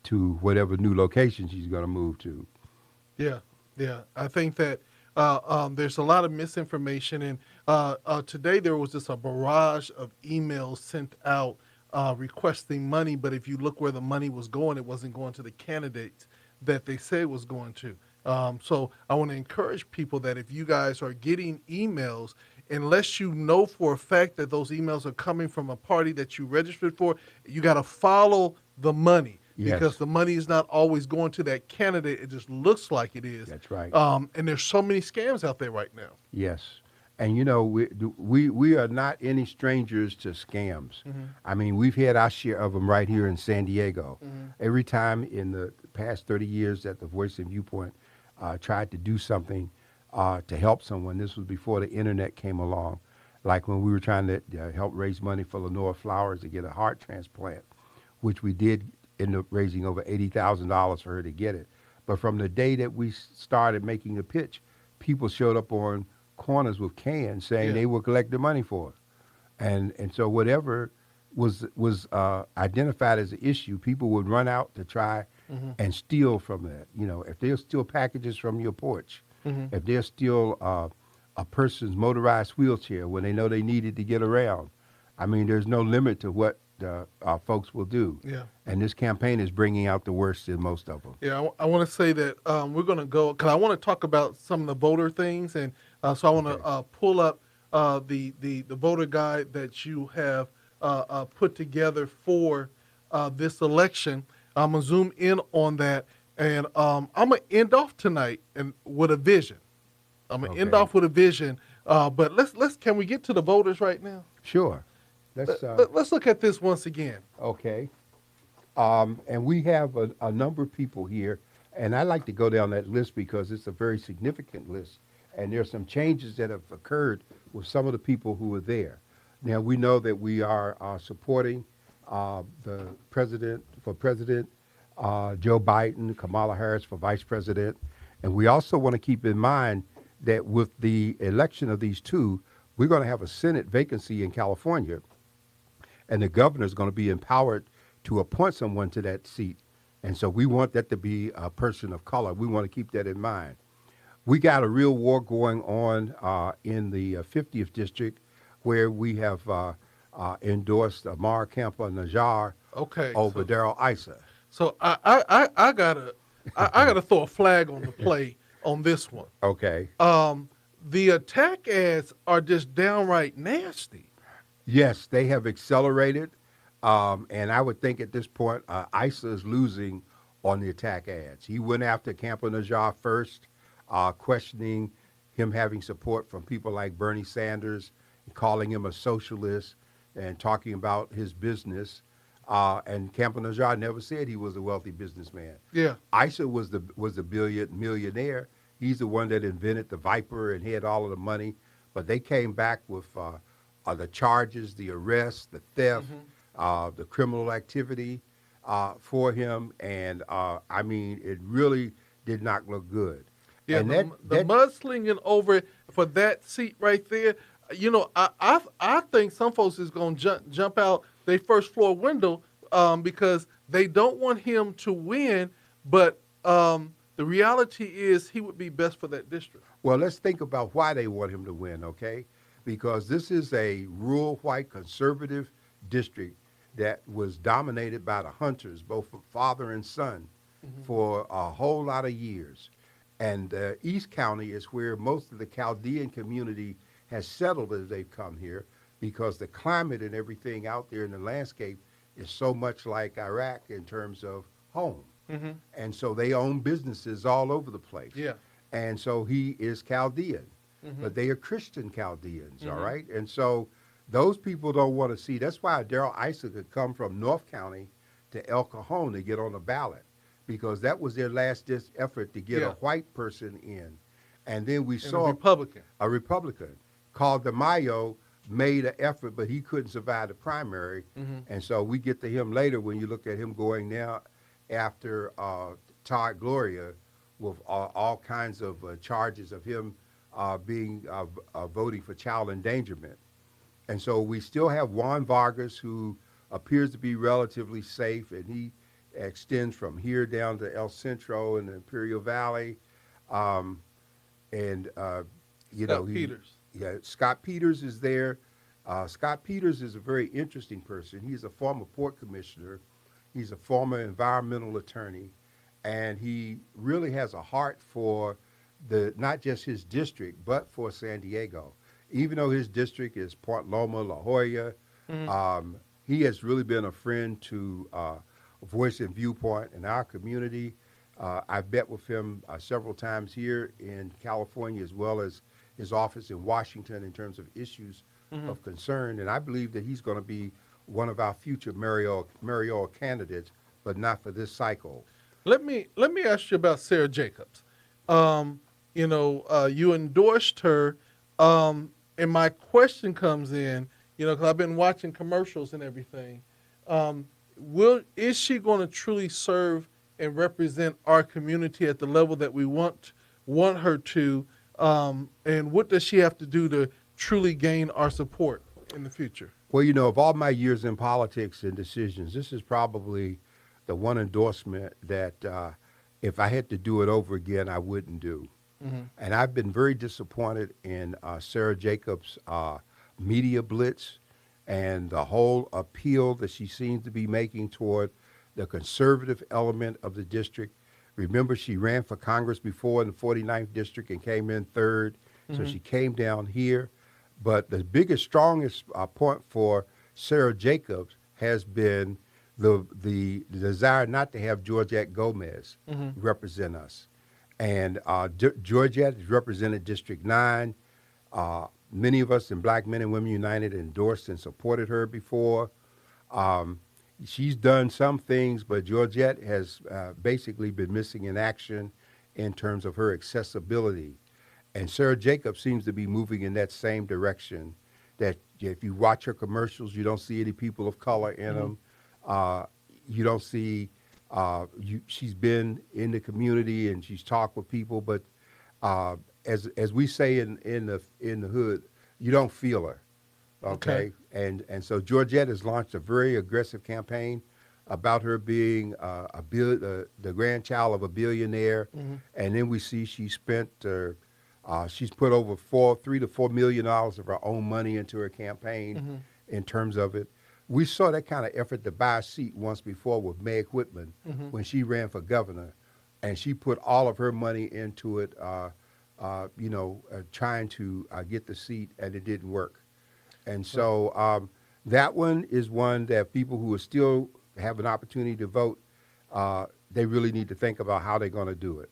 to whatever new location she's going to move to. Yeah. I think that there's a lot of misinformation, and today there was just a barrage of emails sent out requesting money, but if you look where the money was going, it wasn't going to the candidates that they say it was going to. So I want to encourage people that if you guys are getting emails, unless you know for a fact that those emails are coming from a party that you registered for, you got to follow the money. Yes. Because the money is not always going to that candidate. It just looks like it is. That's right. And there's so many scams out there right now. Yes. And, you know, we are not any strangers to scams. Mm-hmm. I mean, we've had our share of them right here in San Diego. Mm-hmm. Every time in the past 30 years that the Voice and Viewpoint tried to do something to help someone, this was before the internet came along, like when we were trying to help raise money for Lenore Flowers to get a heart transplant, which we did end up raising over $80,000 for her to get it. But from the day that we started making the pitch, people showed up on corners with cans saying they were collecting money for it. And so whatever was identified as an issue, people would run out to try and steal from that. You know, if they'll steal packages from your porch, if they'll steal a person's motorized wheelchair when they know they needed to get around, I mean, there's no limit to what folks will do. Yeah. And this campaign is bringing out the worst in most of them. Yeah, I want to say that we're going to go, because I want to talk about some of the voter things, and so I want to pull up the voter guide that you have put together for this election. I'm going to zoom in on that, and I'm going to end off tonight with a vision. I'm going to end off with a vision, but can we get to the voters right now? Sure. Let's look at this once again. Okay. And we have a number of people here, and I like to go down that list because it's a very significant list, and there's some changes that have occurred with some of the people who are there. Now, we know that we are supporting the president, Joe Biden, Kamala Harris for vice president, and we also want to keep in mind that with the election of these two, we're going to have a Senate vacancy in California, and the governor is going to be empowered to appoint someone to that seat. And so we want that to be a person of color. We want to keep that in mind. We got a real war going on in the 50th district, where we have endorsed Amar Kempa Najjar over Darrell Issa. So I gotta throw a flag on the play on this one. Okay. The attack ads are just downright nasty. Yes, they have accelerated, and I would think at this point, Issa is losing on the attack ads. He went after Kempa Najjar first, questioning him having support from people like Bernie Sanders, calling him a socialist, and talking about his business. And Kempa Najjar never said he was a wealthy businessman. Yeah, Issa was the millionaire. He's the one that invented the Viper and had all of the money. But they came back with the charges, the arrest, the theft, the criminal activity for him. And, I mean, it really did not look good. Yeah, and the mudslinging over for that seat right there, you know, I think some folks is going to jump out their first floor window because they don't want him to win, but the reality is he would be best for that district. Well, let's think about why they want him to win, okay? because this is a rural white conservative district that was dominated by the hunters, both father and son, for a whole lot of years. And East County is where most of the Chaldean community has settled as they've come here because the climate and everything out there in the landscape is so much like Iraq in terms of home. And so they own businesses all over the place. Yeah. And so he is Chaldean, but they are Christian Chaldeans, all right? And so those people don't want to see. That's why Darrell Issa could come from North County to El Cajon to get on the ballot, because that was their last effort to get a white person in. And then we saw a Republican called DeMaio made an effort, but he couldn't survive the primary. And so we get to him later when you look at him going now after Todd Gloria with all kinds of charges of him being voting for child endangerment. And so we still have Juan Vargas, who appears to be relatively safe, and he extends from here down to El Centro in the Imperial Valley. Scott Peters is there. Scott Peters is a very interesting person. He's a former port commissioner. He's a former environmental attorney, and he really has a heart for not just his district, but for San Diego. Even though his district is Point Loma, La Jolla, he has really been a friend to Voice and Viewpoint in our community. I've met with him several times here in California, as well as his office in Washington in terms of issues of concern. And I believe that he's going to be one of our future mayoral candidates, but not for this cycle. Let me ask you about Sarah Jacobs. You endorsed her, and my question comes in, because I've been watching commercials and everything. Is she going to truly serve and represent our community at the level that we want her to? And what does she have to do to truly gain our support in the future? Well, of all my years in politics and decisions, this is probably the one endorsement that if I had to do it over again, I wouldn't do. And I've been very disappointed in Sarah Jacobs' media blitz and the whole appeal that she seems to be making toward the conservative element of the district. Remember, she ran for Congress before in the 49th district and came in third. So she came down here. But the biggest, strongest point for Sarah Jacobs has been the desire not to have Georgette Gomez represent us. And Georgette has represented District 9. Many of us in Black Men and Women United endorsed and supported her before. She's done some things, but Georgette has basically been missing in action in terms of her accessibility. And Sarah Jacobs seems to be moving in that same direction, that if you watch her commercials, you don't see any people of color in them. You don't see, she's been in the community and she's talked with people, but as we say in the hood, you don't feel her. Okay. And so Georgette has launched a very aggressive campaign about her being the grandchild of a billionaire. And then we see she spent, she's put over $3 to $4 million of her own money into her campaign in terms of it. We saw that kind of effort to buy a seat once before with Meg Whitman when she ran for governor, and she put all of her money into it, trying to get the seat, and it didn't work. And so that one is one that people who are still have an opportunity to vote, they really need to think about how they're going to do it.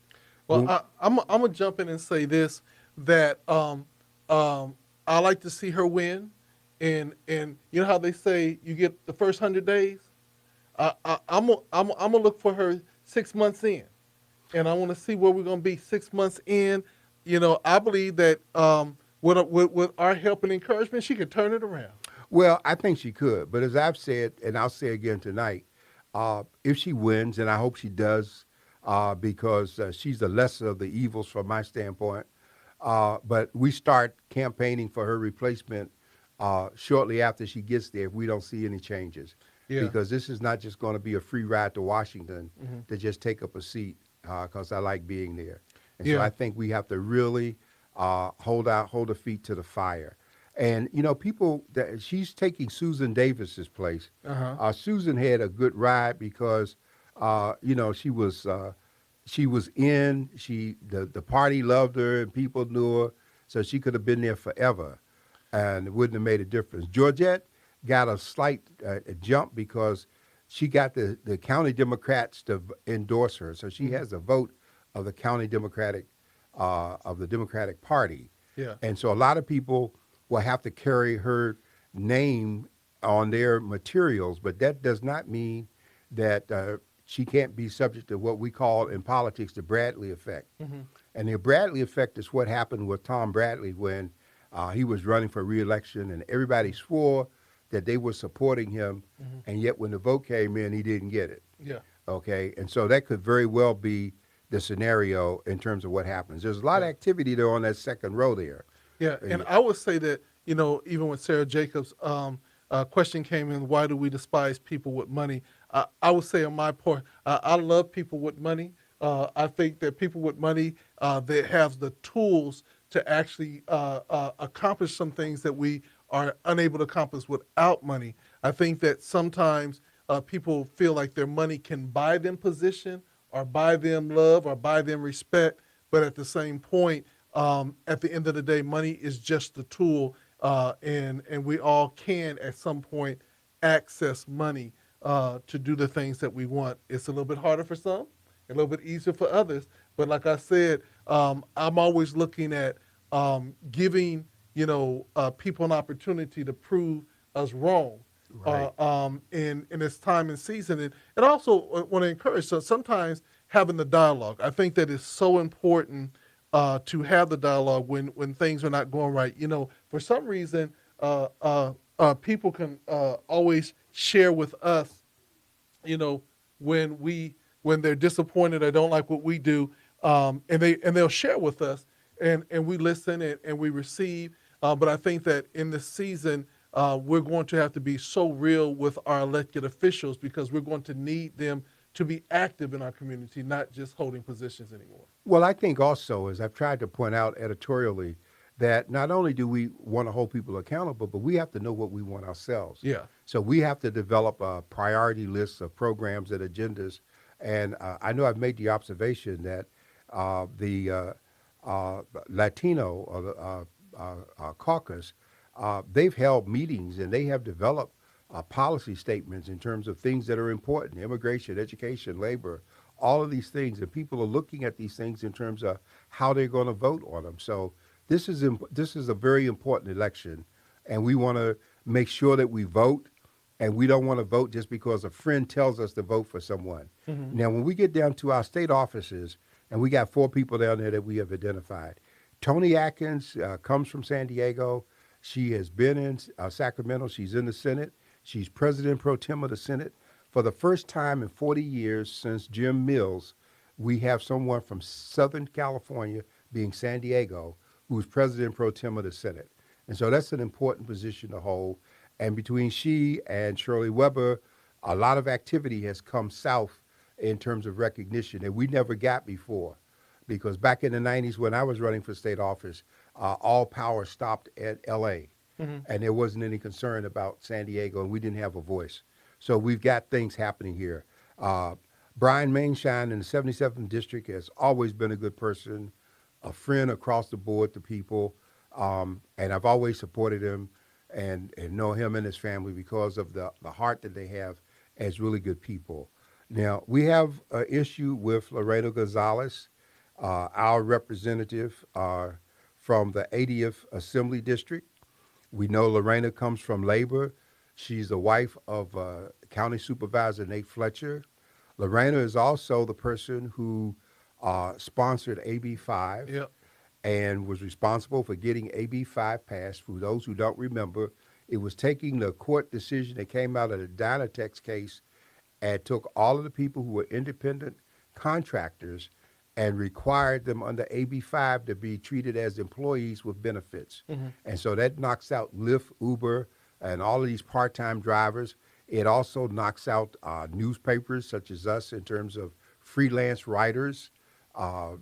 Well, I'm going to jump in and say this, that I like to see her win. And you know how they say you get the first 100 days? I'm gonna look for her 6 months in, and I want to see where we're gonna be 6 months in. I believe that with our help and encouragement, she could turn it around. Well, I think she could, but as I've said, and I'll say again tonight, if she wins, and I hope she does, because she's the lesser of the evils from my standpoint. But we start campaigning for her replacement shortly after she gets there if we don't see any changes. Because this is not just going to be a free ride to Washington to just take up a seat, because I like being there. And so I think we have to really hold our feet to the fire. And people that she's taking Susan Davis's place. Uh-huh. Susan had a good ride because she was in. The party loved her and people knew her, so she could have been there forever, and it wouldn't have made a difference. Georgette got a slight jump because she got the county Democrats to endorse her, so she has a vote of the county Democratic of the Democratic Party, Yeah. and so a lot of people will have to carry her name on their materials, but that does not mean that she can't be subject to what we call in politics the Bradley effect. Mm-hmm. And the Bradley effect is what happened with Tom Bradley when he was running for reelection, and everybody swore that they were supporting him, and yet when the vote came in, he didn't get it. Yeah. Okay, and so that could very well be the scenario in terms of what happens. There's a lot of activity there on that second row there. Yeah, and I would say that, even when Sarah Jacobs' question came in, why do we despise people with money? I would say on my part, I love people with money. I think that people with money that have the tools to actually accomplish some things that we are unable to accomplish without money. I think that sometimes people feel like their money can buy them position or buy them love or buy them respect, but at the same point, at the end of the day, money is just the tool, and we all can at some point access money to do the things that we want. It's a little bit harder for some, a little bit easier for others. But like I said, I'm always looking at giving people an opportunity to prove us wrong. Right. In this time and season, and also want to encourage. So sometimes having the dialogue, I think that is so important. To have the dialogue when things are not going right. For some reason, people can always share with us, when they're disappointed or don't like what we do, and they'll share with us, and we listen and we receive. But I think that in this season, we're going to have to be so real with our elected officials because we're going to need them to be active in our community, not just holding positions anymore. Well, I think also, as I've tried to point out editorially, that not only do we want to hold people accountable, but we have to know what we want ourselves. Yeah. So we have to develop a priority list of programs and agendas. And I know I've made the observation that the Latino or the caucus, they've held meetings and they have developed policy statements in terms of things that are important: immigration, education, labor, all of these things. And people are looking at these things in terms of how they're going to vote on them. So this is a very important election, and we want to make sure that we vote, and we don't want to vote just because a friend tells us to vote for someone. Mm-hmm. Now, when we get down to our state offices, and we got 4 people down there that we have identified. Toni Atkins comes from San Diego. She has been in Sacramento. She's in the Senate. She's president pro tem of the Senate. For the first time in 40 years since Jim Mills, we have someone from Southern California, being San Diego, who's president pro tem of the Senate. And so that's an important position to hold. And between she and Shirley Weber, a lot of activity has come south in terms of recognition that we never got before. Because back in the 90s when I was running for state office, all power stopped at L.A., and there wasn't any concern about San Diego, and we didn't have a voice. So we've got things happening here. Brian Mainshine in the 77th District has always been a good person, a friend across the board to people, and I've always supported him and know him and his family because of the heart that they have as really good people. Now, we have an issue with Lorena Gonzalez, our representative from the 80th Assembly District. We know Lorena comes from labor. She's the wife of County Supervisor Nate Fletcher. Lorena is also the person who sponsored AB 5 Yep. and was responsible for getting AB 5 passed. For those who don't remember, it was taking the court decision that came out of the Dynatex case and took all of the people who were independent contractors and required them under AB 5 to be treated as employees with benefits. Mm-hmm. And so that knocks out Lyft, Uber, and all of these part-time drivers. It also knocks out newspapers such as us in terms of freelance writers,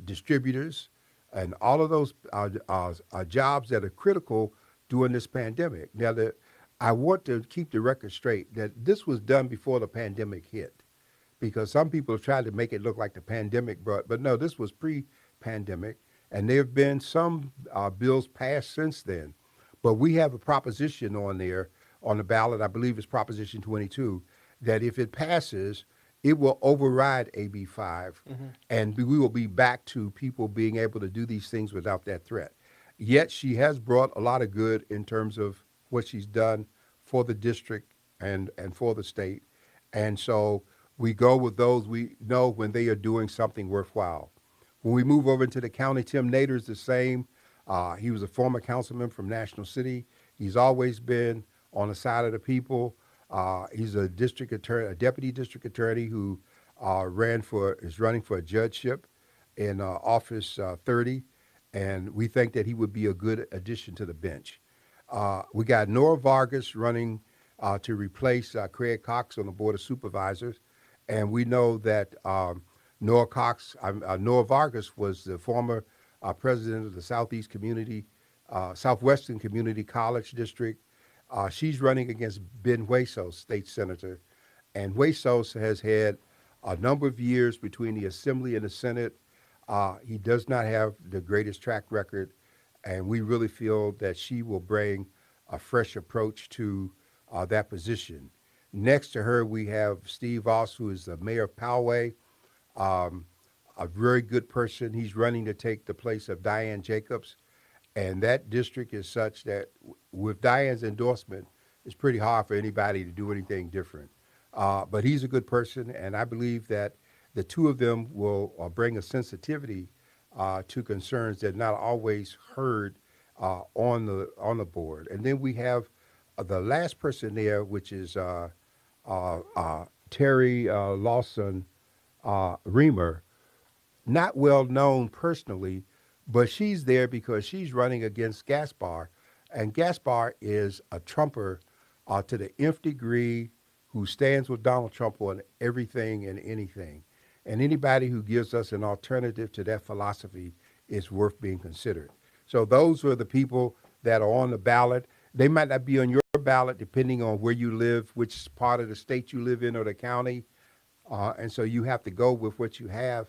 distributors, and all of those jobs that are critical during this pandemic. Now, I want to keep the record straight that this was done before the pandemic hit, because some people have tried to make it look like the pandemic brought, but no, this was pre-pandemic, and there have been some bills passed since then. But we have a proposition on there on the ballot, I believe it's Proposition 22, that if it passes, it will override AB 5, and we will be back to people being able to do these things without that threat. Yet she has brought a lot of good in terms of what she's done for the district and for the state. And so we go with those we know when they are doing something worthwhile. When we move over into the county, Tim Nader's the same. He was a former councilman from National City. He's always been on the side of the people. He's a district attorney, a deputy district attorney who is running for a judgeship in Office 30, and we think that he would be a good addition to the bench. We got Nora Vargas running to replace Craig Cox on the Board of Supervisors, and we know that Nora Vargas was the former president of the Southwestern Community College District. She's running against Ben Huesos, state senator, and Huesos has had a number of years between the Assembly and the Senate. He does not have the greatest track record, and we really feel that she will bring a fresh approach to that position. Next to her, we have Steve Voss, who is the mayor of Poway, a very good person. He's running to take the place of Diane Jacobs, and that district is such that with Diane's endorsement, it's pretty hard for anybody to do anything different. But he's a good person, and I believe that the two of them will bring a sensitivity to concerns that are not always heard on the board. And then we have the last person there, which is Terry Lawson Reamer, not well known personally, but she's there because she's running against Gaspar, and Gaspar is a Trumper to the nth degree, who stands with Donald Trump on everything and anything. And anybody who gives us an alternative to that philosophy is worth being considered. So those are the people that are on the ballot. They might not be on your ballot depending on where you live, which part of the state you live in or the county. And so you have to go with what you have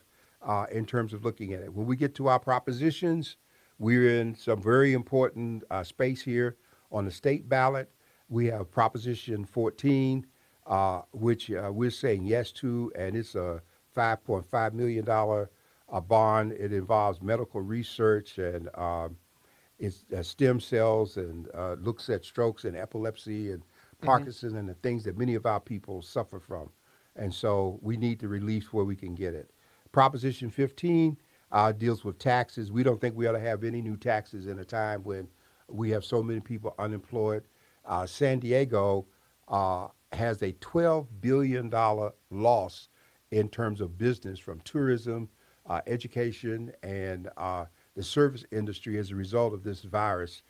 in terms of looking at it. When we get to our propositions, we're in some very important space here on the state ballot. We have Proposition 14, which we're saying yes to, and it's a $5.5 million bond. It involves medical research and it's stem cells and looks at strokes and epilepsy and Parkinson's and the things that many of our people suffer from. And so we need the relief where we can get it. Proposition 15 deals with taxes. We don't think we ought to have any new taxes in a time when we have so many people unemployed. San Diego has a $12 billion loss in terms of business from tourism, education, and the service industry as a result of this virus.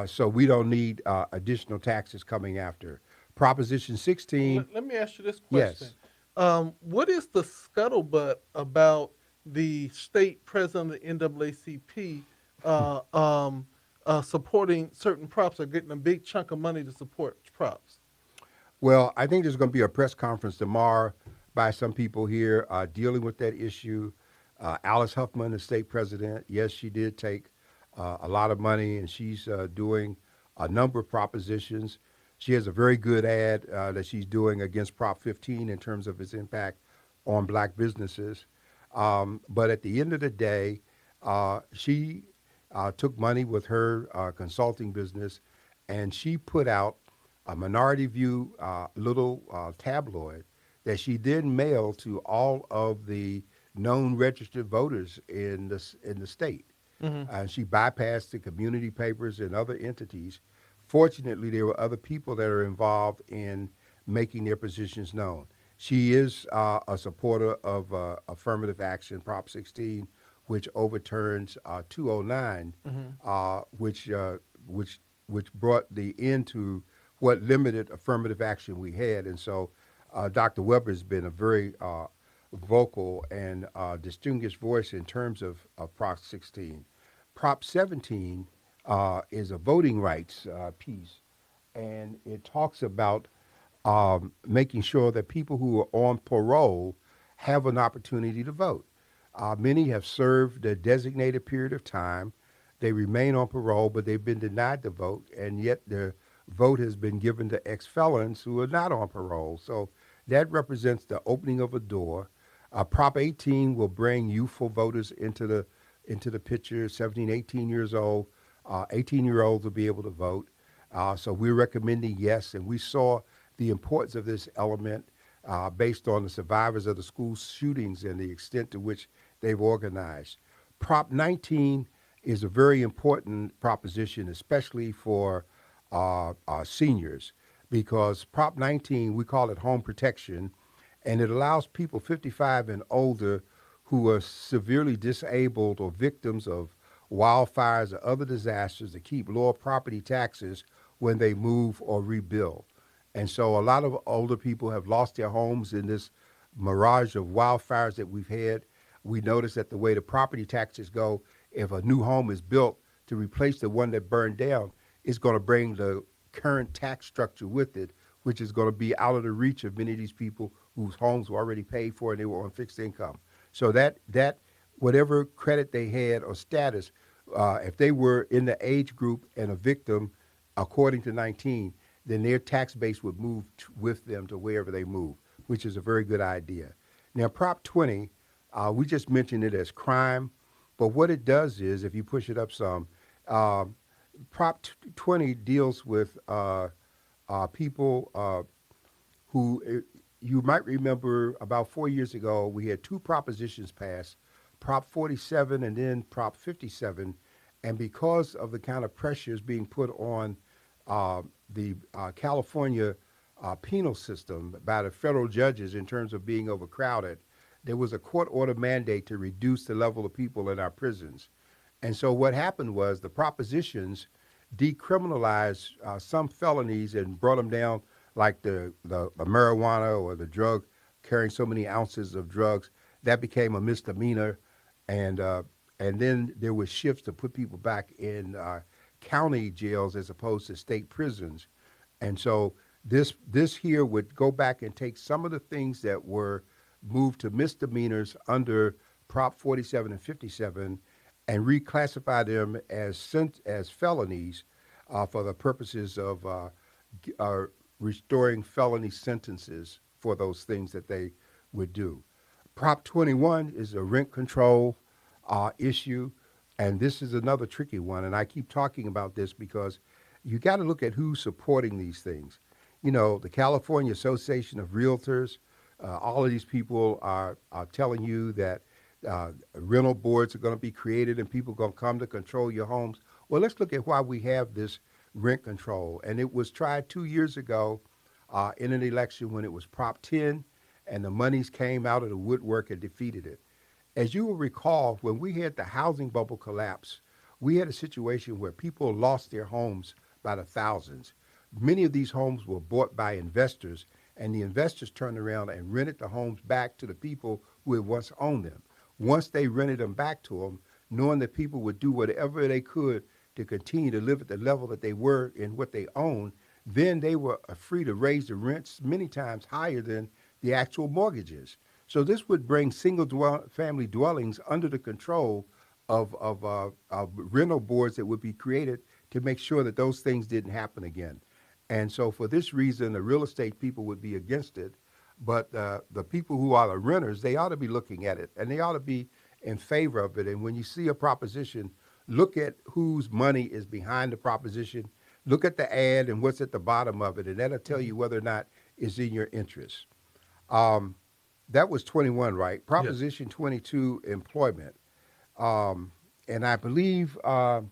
So we don't need additional taxes coming after. Proposition 16. Let me ask you this question. Yes. What is the scuttlebutt about the state president of the NAACP supporting certain props or getting a big chunk of money to support props? Well, I think there's going to be a press conference tomorrow by some people here dealing with that issue. Alice Huffman, the state president, yes, she did take a lot of money, and she's doing a number of propositions. She has a very good ad that she's doing against Prop 15 in terms of its impact on black businesses. But at the end of the day, she took money with her consulting business, and she put out a Minority View little tabloid that she then mailed to all of the known registered voters in the state. And she bypassed the community papers and other entities. Fortunately, there were other people that are involved in making their positions known. She is a supporter of affirmative action, Prop 16, which overturns 209, which brought the end to what limited affirmative action we had. And so Dr. Weber has been a very vocal and distinguished voice in terms of Prop 16. Prop 17 is a voting rights piece, and it talks about making sure that people who are on parole have an opportunity to vote. Many have served a designated period of time. They remain on parole, but they've been denied the vote, and yet the vote has been given to ex-felons who are not on parole. So that represents the opening of a door. Prop 18 will bring youthful voters into the picture, 17, 18 years old. 18-year-olds will be able to vote. So we're recommending yes, and we saw the importance of this element based on the survivors of the school shootings and the extent to which they've organized. Prop 19 is a very important proposition, especially for seniors, because Prop 19, we call it home protection, and it allows people 55 and older who are severely disabled or victims of wildfires or other disasters to keep lower property taxes when they move or rebuild. And so a lot of older people have lost their homes in this mirage of wildfires that we've had. We notice that the way the property taxes go, if a new home is built to replace the one that burned down, it's going to bring the current tax structure with it, which is going to be out of the reach of many of these people whose homes were already paid for and they were on fixed income. So that whatever credit they had or status, if they were in the age group and a victim, according to 19, then their tax base would move with them to wherever they move, which is a very good idea. Now, Prop 20, we just mentioned it as crime, but what it does is, if you push it up some, Prop 20 deals with people who, you might remember about 4 years ago, we had two propositions passed, Prop 47 and then Prop 57, and because of the kind of pressures being put on the California penal system by the federal judges in terms of being overcrowded, there was a court order mandate to reduce the level of people in our prisons. And so what happened was the propositions decriminalized some felonies and brought them down, like the marijuana or the drug, carrying so many ounces of drugs. That became a misdemeanor. And then there were shifts to put people back in county jails as opposed to state prisons. And so this here would go back and take some of the things that were moved to misdemeanors under Prop 47 and 57 and reclassify them as felonies for the purposes of restoring felony sentences for those things that they would do. Prop 21 is a rent control issue, and this is another tricky one, and I keep talking about this because you got to look at who's supporting these things. You know, the California Association of Realtors, all of these people are telling you that rental boards are going to be created and people are going to come to control your homes. Well, let's look at why we have this rent control. And it was tried 2 years ago in an election when it was Prop 10, and the monies came out of the woodwork and defeated it. As you will recall, when we had the housing bubble collapse, we had a situation where people lost their homes by the thousands. Many of these homes were bought by investors, and the investors turned around and rented the homes back to the people who had once owned them. Once they rented them back to them, knowing that people would do whatever they could to continue to live at the level that they were in what they owned, then they were free to raise the rents many times higher than the actual mortgages. So this would bring family dwellings under the control of rental boards that would be created to make sure that those things didn't happen again. And so for this reason, the real estate people would be against it. But the people who are the renters, they ought to be looking at it, and they ought to be in favor of it. And when you see a proposition, look at whose money is behind the proposition. Look at the ad and what's at the bottom of it, and that'll tell you whether or not it's in your interest. That was 21, right? Proposition yes. 22, employment. And I believe that's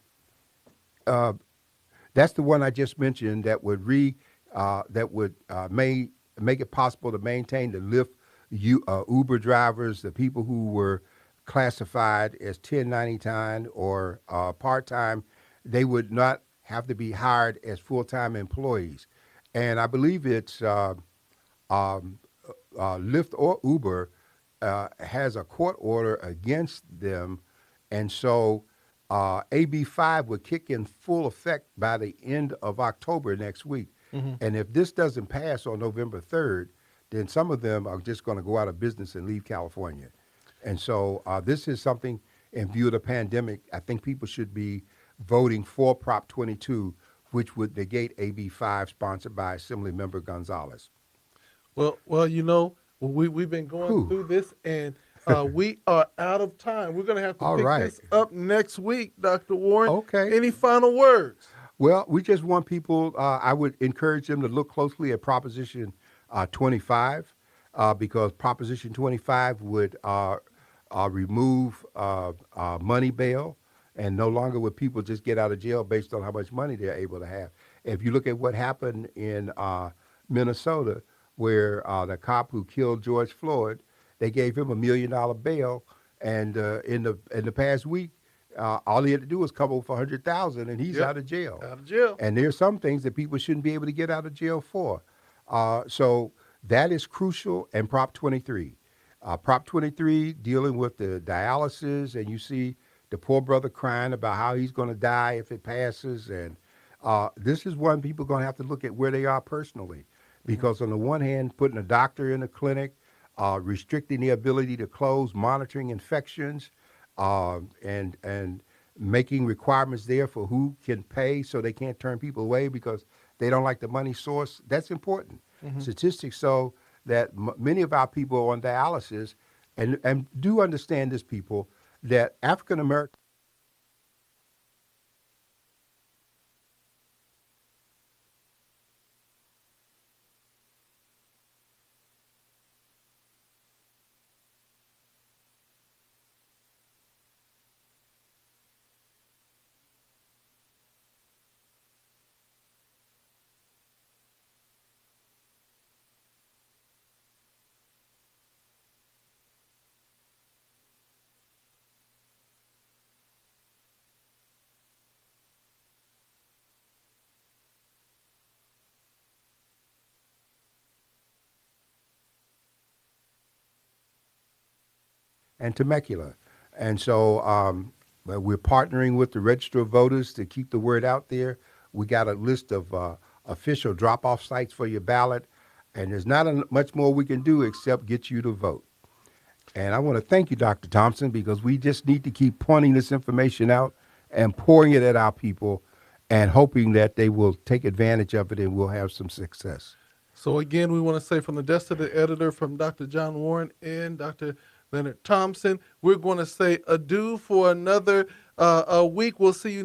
the one I just mentioned that would make it possible to maintain the Lyft Uber drivers, the people who were classified as 1099 or part-time. They would not have to be hired as full-time employees. And I believe it's Lyft or Uber has a court order against them. And so AB 5 would kick in full effect by the end of October next week. And if this doesn't pass on November 3rd, then some of them are just going to go out of business and leave California. And so this is something, in view of the pandemic, I think people should be voting for Prop 22, which would negate AB 5, sponsored by Assemblymember Gonzalez. Well, we've been going through this, and we are out of time. We're going to have to All pick right. this up next week, Dr. Warren. Okay. Any final words? Well, we just want people, I would encourage them to look closely at Proposition 25, because Proposition 25 would remove money bail, and no longer would people just get out of jail based on how much money they're able to have. If you look at what happened in Minnesota, where the cop who killed George Floyd, they gave him $1 million bail, and in the past week, all he had to do was come over for $100,000, and he's out of jail. Out of jail. And there's some things that people shouldn't be able to get out of jail for. So that is crucial. And Prop 23. Prop 23 dealing with the dialysis, and you see the poor brother crying about how he's going to die if it passes. And this is one people are going to have to look at where they are personally. Because on the one hand, putting a doctor in a clinic, restricting the ability to close, monitoring infections, and making requirements there for who can pay so they can't turn people away because they don't like the money source. That's important. Statistics show that many of our people are on dialysis, and do understand this, people, that African American and Temecula. And so well, we're partnering with the Register of Voters to keep the word out there. We got a list of official drop-off sites for your ballot, and there's not much more we can do except get you to vote. And I want to thank you, Dr. Thompson, because we just need to keep pointing this information out and pouring it at our people and hoping that they will take advantage of it and we'll have some success. So again, we want to say from the desk of the editor, from Dr. John Warren and Dr. Leonard Thompson, we're going to say adieu for another week. We'll see you